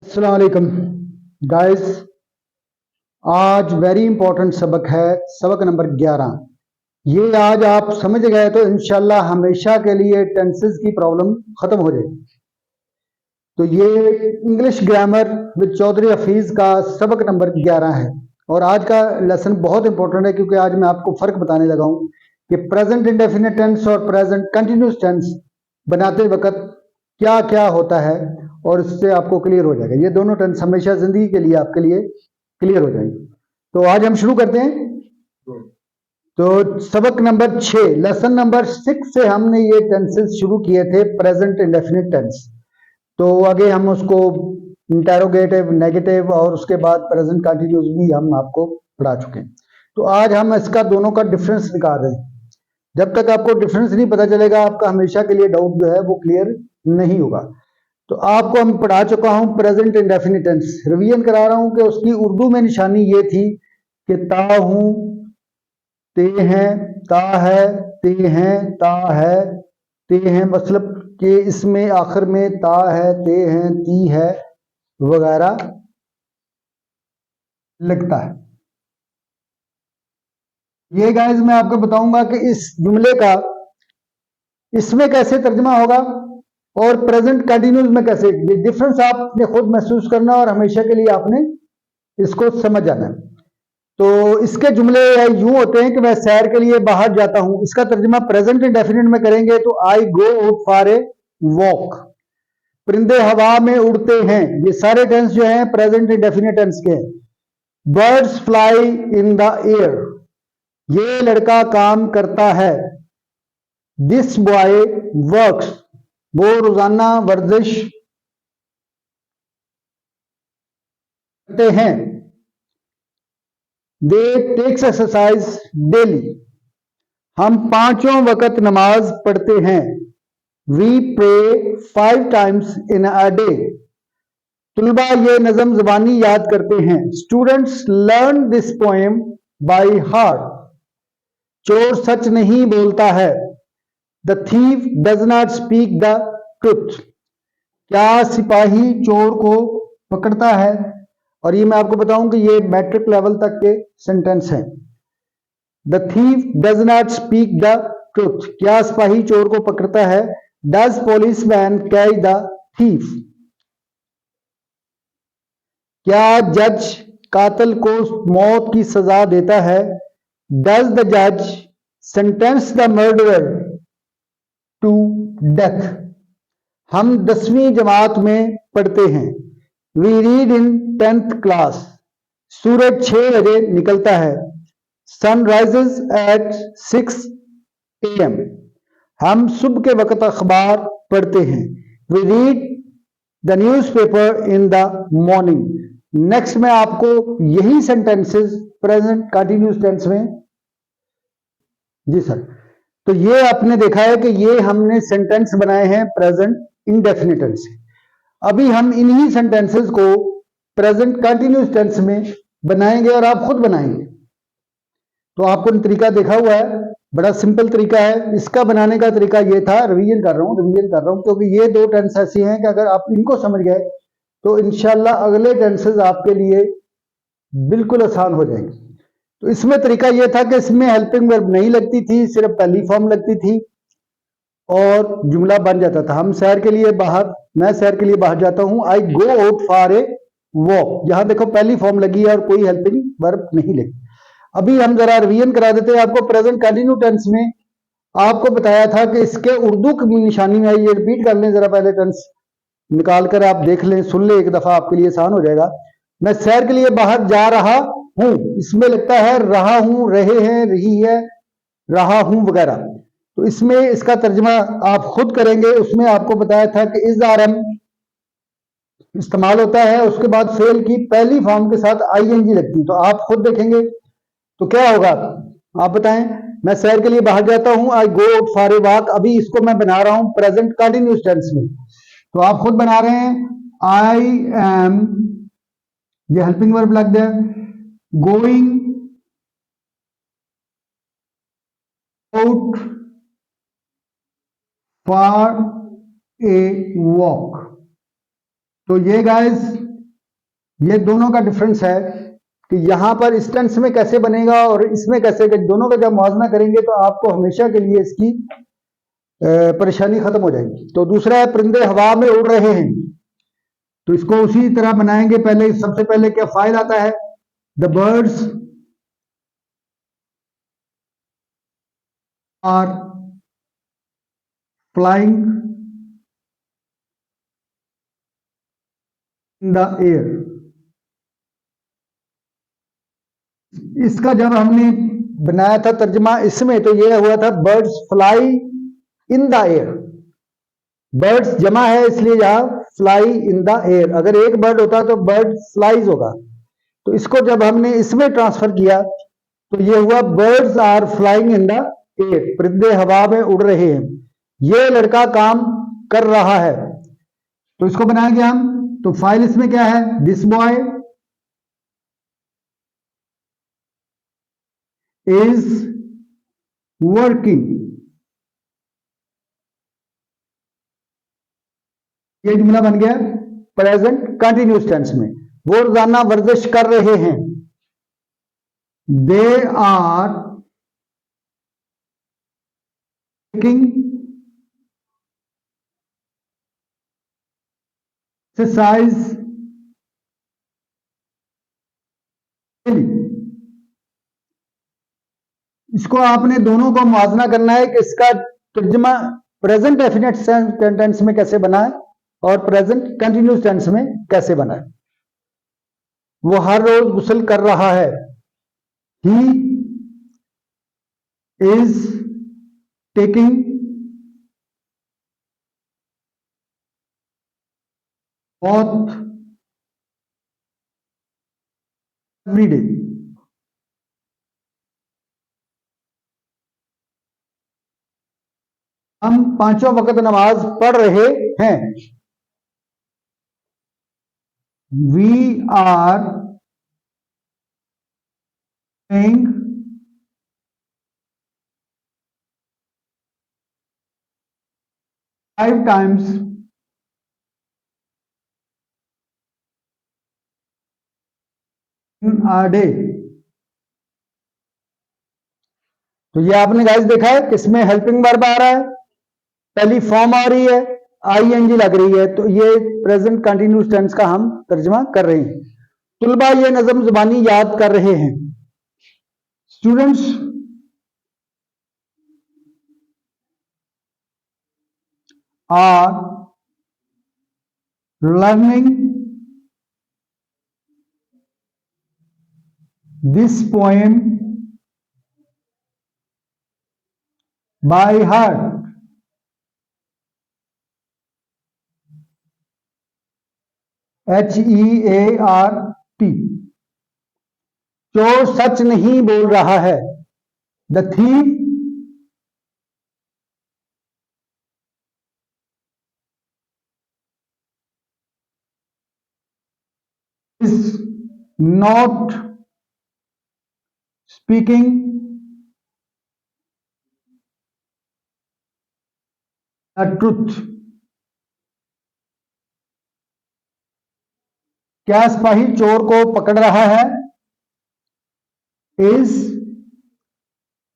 अस्सलाम वालेकुम गाइस। आज वेरी इंपॉर्टेंट सबक है, सबक नंबर 11। ये आज आप समझ गए तो इंशाल्लाह हमेशा के लिए टेंसेस की प्रॉब्लम खत्म हो जाएगी। तो ये English grammar with Chaudhary Hafeez का सबक नंबर 11 है और आज का लेसन बहुत इंपॉर्टेंट है क्योंकि आज मैं आपको फर्क बताने लगा हूं कि प्रेजेंट इंडेफिनिट टेंस और प्रेजेंट कंटिन्यूस टेंस बनाते वक्त क्या क्या होता है और इससे आपको क्लियर हो जाएगा। ये दोनों टेंस हमेशा जिंदगी के लिए आपके लिए क्लियर हो जाएंगे। तो आज हम शुरू करते हैं। तो सबक नंबर 6 लेसन नंबर 6 से हमने ये टेंसेस शुरू किए थे, प्रेजेंट इंडेफिनिट टेंस। तो आगे हम उसको इंटेरोगेटिव, नेगेटिव और उसके बाद प्रेजेंट कंटिन्यूस भी हम आपको पढ़ा चुके हैं। तो आज हम इसका दोनों का डिफरेंस निकाल रहे हैं। जब तक आपको डिफरेंस नहीं पता चलेगा आपका हमेशा के लिए डाउट जो है वो क्लियर नहीं होगा। तो आपको हम पढ़ा चुका हूं प्रेजेंट इंडेफिनिट टेंस, रिवीजन करा रहा हूं कि उसकी उर्दू में निशानी ये थी कि ता हूं, ते हैं, ता है, ते हैं, ता है, ते हैं, मतलब कि इसमें आखिर में ता है, ते हैं, ती है वगैरह लगता है। ये गाइस मैं आपको बताऊंगा कि इस जुमले का इसमें कैसे तर्जमा होगा और प्रेजेंट कंटिन्यूस में कैसे। ये डिफरेंस आपने खुद महसूस करना और हमेशा के लिए आपने इसको समझ जाना है। तो इसके जुमले यूं होते हैं कि मैं सैर के लिए बाहर जाता हूं। इसका तर्जुमा प्रेजेंट इंडेफिनिट में करेंगे तो I go out for a walk. परिंदे हवा में उड़ते हैं, ये सारे टेंस जो हैं प्रेजेंट इंडेफिनिट टेंस के हैं। Birds fly in the air, ये लड़का काम करता है। दिस बॉय वर्क्स, वो रोजाना वर्जिश करते हैं। दे टेक्स एक्सरसाइज डेली, हम पांचों वक्त नमाज पढ़ते हैं। We pray 5 times in a day, तुलबा ये नज़म ज़बानी याद करते हैं। Students learn this poem by heart, चोर सच नहीं बोलता है। The thief does not speak the truth, क्या सिपाही चोर को पकड़ता है। और ये मैं आपको बताऊं कि ये मैट्रिक लेवल तक के सेंटेंस हैं। The thief does not speak the truth, क्या सिपाही चोर को पकड़ता है। Does police man catch the thief, क्या जज कातिल को मौत की सजा देता है। डज द जज sentence the murderer to death, हम 10वीं जमात में पढ़ते हैं। We read in 10th class, सूरज 6 बजे निकलता है। सन राइजेस एट 6 AM, हम सुबह के वक्त अखबार पढ़ते हैं। We read the newspaper in the morning. Next में आपको यही सेंटेंसेस प्रेजेंट कंटिन्यूस टेंस में। जी सर, तो ये आपने देखा है कि ये हमने सेंटेंस बनाए हैं प्रेजेंट इंडेफिनिट टेंस से। अभी हम इन्हीं सेंटेंसेस को प्रेजेंट कंटिन्यूस टेंस में बनाएंगे और आप खुद बनाएंगे। तो आपको तरीका देखा हुआ है, बड़ा सिंपल तरीका है। इसका बनाने का तरीका ये था, रिवीजन कर रहा हूं क्योंकि ये दो टेंस ऐसी हैं कि अगर आप इनको समझ गए तो इंशाल्लाह अगले टेंसेस आपके लिए बिल्कुल आसान हो जाएंगे। तो इसमें तरीका यह था कि इसमें हेल्पिंग वर्ब नहीं लगती थी, सिर्फ पहली फॉर्म लगती थी और जुमला बन जाता था। हम सैर के लिए बाहर, मैं सैर के लिए बाहर जाता हूं। I go out for a walk, यहां देखो पहली फॉर्म लगी है और कोई हेल्पिंग वर्ब नहीं लगी। अभी हम जरा रिवीजन करा देते हैं आपको। प्रेजेंट कंटिन्यू टेंस में आपको बताया था कि इसके उर्दू की निशानी में, ये रिपीट कर लें जरा, पहले टेंस निकाल कर आप देख लें, सुन लें एक दफा, आपके लिए आसान हो जाएगा। मैं सैर के लिए बाहर जा रहा हूं, इसमें लगता है रहा हूं, रहे हैं, रही है, रहा हूं वगैरह। तो इसमें इसका तर्जमा आप खुद करेंगे। उसमें आपको बताया था कि इज आरएम इस्तेमाल होता है, उसके बाद फेल की पहली फॉर्म के साथ आईएनजी लगती। तो आप खुद देखेंगे तो क्या होगा, आप बताएं। मैं सैर के लिए बाहर जाता हूं, I go out for a walk. अभी इसको मैं बना रहा हूं प्रेजेंट कंटिन्यूस टेंस में, तो आप खुद बना रहे हैं। आई एम, ये हेल्पिंग वर्ब लग गया। Going out for a walk. तो ये गाइस ये दोनों का डिफरेंस है कि यहां पर इस टेंस में कैसे बनेगा और इसमें कैसे, दोनों का जब मुआवजा करेंगे तो आपको हमेशा के लिए इसकी परेशानी खत्म हो जाएगी। तो दूसरा है परिंदे हवा में उड़ रहे हैं, तो इसको उसी तरह बनाएंगे। पहले सबसे पहले क्या फाइल आता है, the birds are flying in the air. इसका जब हमने बनाया था तर्जमा इसमें, तो यह हुआ था birds fly in the air. Birds जमा है इसलिए यहां फ्लाई इन द एयर, अगर एक बर्ड होता तो बर्ड फ्लाइज होगा। तो इसको जब हमने इसमें ट्रांसफर किया तो ये हुआ birds are flying in the air, परिंदे हवा में उड़ रहे हैं, ये लड़का काम कर रहा है। तो इसको बनाएंगे हम, तो फाइल इसमें क्या है, दिस बॉय इज वर्किंग, ये जुमला बन गया प्रेजेंट कंटिन्यूस टेंस में। वो रोजाना वर्जिश कर रहे हैं, they are taking exercise daily. इसको आपने दोनों को मुआवजा करना है कि इसका तर्जमा प्रेजेंट डेफिनेट टेंस में कैसे बना है और प्रेजेंट कंटिन्यूस टेंस में कैसे बना है। वो हर रोज गुस्ल कर रहा है, he is taking bath every day। हम पांचों वक्त नमाज पढ़ रहे हैं, we are praying 5 times in a day। तो ये आपने गाइस देखा है किसमें हेल्पिंग वर्ब आ रहा है, पहली फॉर्म आ रही है, आईएनजी लग रही है, तो ये प्रेजेंट कंटिन्यूस टेंस का हम तर्जमा कर रहे हैं। तुलबा ये नज़म जुबानी याद कर रहे हैं, students are learning this poem by heart. HEART। चोर सच नहीं बोल रहा है, the thief is not speaking the truth. क्या सिपाही चोर को पकड़ रहा है, is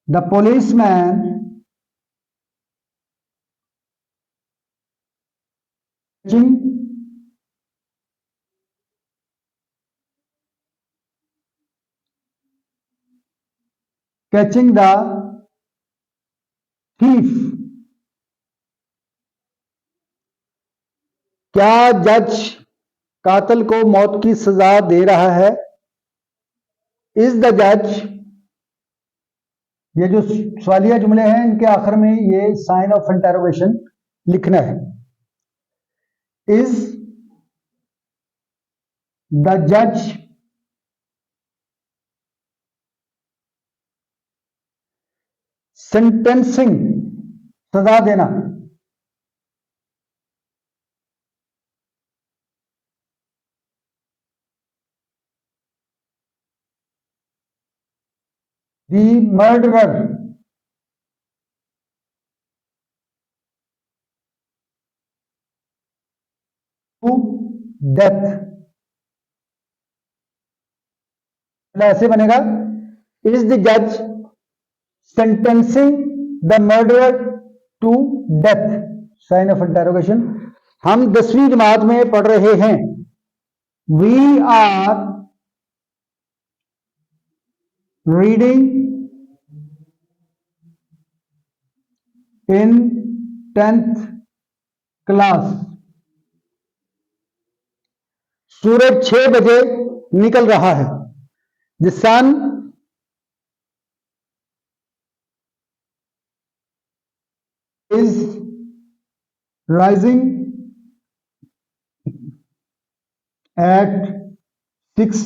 the policeman catching the thief. क्या जज कातिल को मौत की सजा दे रहा है, इज द जज। ये जो सवालिया जुमले हैं इनके आखिर में ये साइन ऑफ इंटरोगेशन लिखना है, इज द जज सेंटेंसिंग सजा देना, द मर्डरर टू डेथ। ऐसे बनेगा, इज द जज sentencing the murderer to death, sign of interrogation. हम 10वीं जमात में पढ़ रहे हैं। We are reading in 10th class. सूरज 6 बजे निकल रहा है। The sun is rising at 6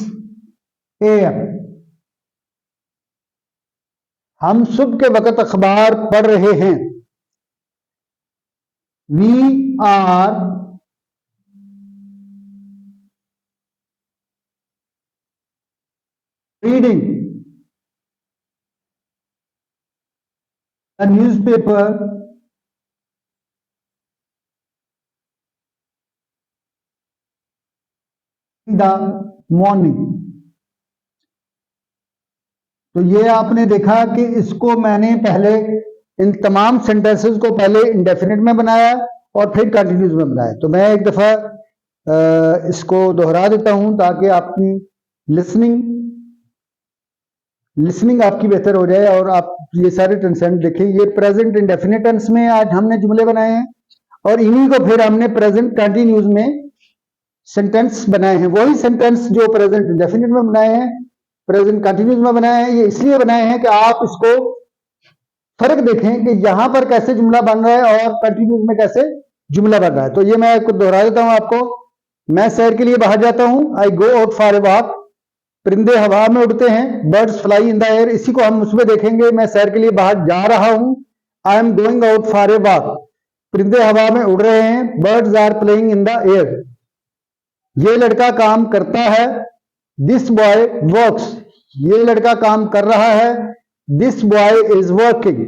AM। हम सुबह के वक्त अखबार पढ़ रहे हैं। We are reading the newspaper in the morning. तो ये आपने देखा कि इसको मैंने पहले इन तमाम सेंटेंसेस को पहले इंडेफिनिट में बनाया और फिर कंटिन्यूस में बनाया। तो मैं एक दफा इसको दोहरा देता हूं ताकि आपकी लिसनिंग आपकी बेहतर हो जाए और आप ये सारे टेंस देखें। ये प्रेजेंट इंडेफिनिट टेंस में आज हमने जुमले बनाए हैं और इन्हीं को फिर हमने प्रेजेंट कंटिन्यूस में सेंटेंस बनाए हैं। वही सेंटेंस जो प्रेजेंट इंडेफिनिट में बनाए हैं प्रेजेंट कंटिन्यूस में बनाए हैं। ये इसलिए बनाए हैं कि आप इसको फर्क देखें कि यहां पर कैसे जुमला बन रहा है और कंटिन्यूस में कैसे जुमला बन रहा है। तो ये मैं आपको दोहरा देता हूं आपको। मैं सैर के लिए बाहर जाता हूं, I go out for a walk. परिंदे हवा में उड़ते हैं, birds fly in the air. इसी को हम उसमें देखेंगे, मैं सैर के लिए बाहर जा रहा हूं, I am going out for a walk. परिंदे हवा में उड़ रहे हैं, birds are playing in the air. ये लड़का काम करता है, दिस बॉय वर्क्स। ये लड़का काम कर रहा है, दिस बॉय इज वर्किंग।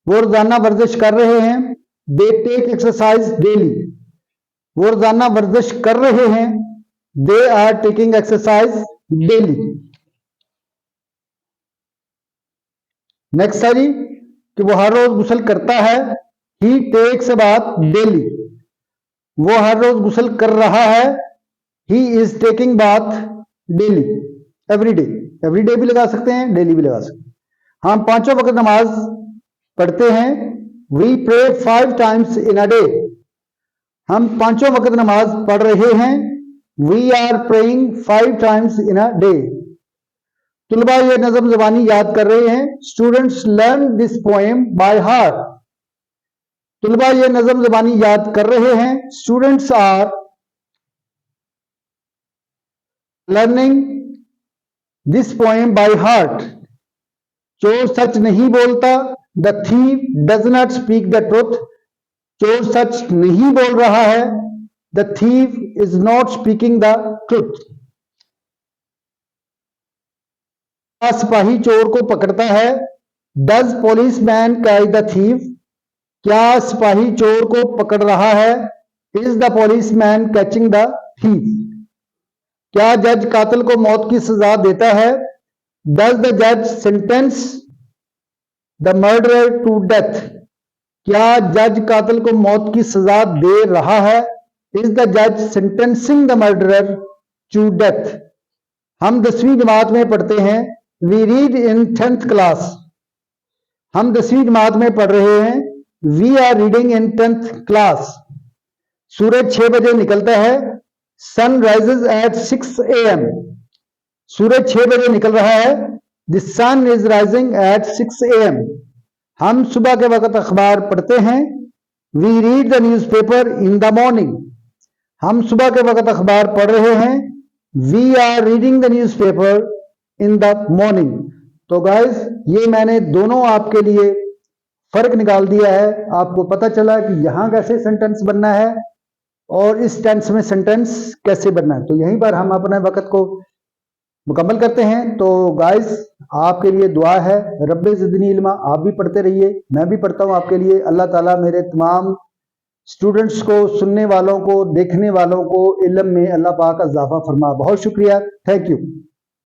वो रोजाना वर्जिश कर रहे हैं, दे टेक एक्सरसाइज डेली। वो रोजाना वर्जिश कर रहे हैं, they are taking exercise daily. Next है जी कि वो हर रोज गुसल करता है, he takes a bath daily. वो हर रोज गुसल कर रहा है, he is taking bath daily, every day. Every day भी लगा सकते हैं, डेली भी लगा सकते हैं। हम 5 वक्त नमाज पढ़ते हैं, we pray 5 times in a day. हम 5 वक्त नमाज पढ़ रहे हैं, we are praying 5 times in a day. तुलबा ये नज़म ज़बानी याद कर रहे हैं, students learn this poem by heart. तुलबा ये नज़म ज़बानी याद कर रहे हैं, students are learning this poem by heart. चोर सच नहीं बोलता, the thief does not speak the truth. चोर सच नहीं बोल रहा है, the thief is not speaking the truth. सिपाही चोर को पकड़ता है, does police man catch the thief. क्या सिपाही चोर को पकड़ रहा है, is the policeman catching the thief. क्या जज कातिल को मौत की सजा देता है, डज द जज sentence the murderer to death. क्या जज कातिल को मौत की सजा दे रहा है, इज द जज sentencing the murderer to death. हम 10वीं जमात में पढ़ते हैं, we read in 10th class. हम 10वीं जमात में पढ़ रहे हैं, we are reading in 10th class. सूरज 6 बजे निकलता है, सन राइजेज एट 6 AM। सूरज 6 बजे निकल रहा है, the sun is rising at 6 AM। हम सुबह के वक्त अखबार पढ़ते हैं, we read the newspaper in the morning. हम सुबह के वक्त अखबार पढ़ रहे हैं, we are reading the newspaper in the morning. तो गाइस ये मैंने दोनों आपके लिए फर्क निकाल दिया है। आपको पता चला कि यहां कैसे सेंटेंस बनना है और इस टेंस में सेंटेंस कैसे बनना है। तो यहीं पर हम अपने वक्त को मुकम्मल करते हैं। तो गाइस आपके लिए दुआ है, रब्बे ज़िदनी इल्मा। आप भी पढ़ते रहिए, मैं भी पढ़ता हूँ आपके लिए। अल्लाह ताला मेरे तमाम स्टूडेंट्स को, सुनने वालों को, देखने वालों को इल्म में अल्लाह पाक इजाफा फरमा। बहुत शुक्रिया, थैंक यू।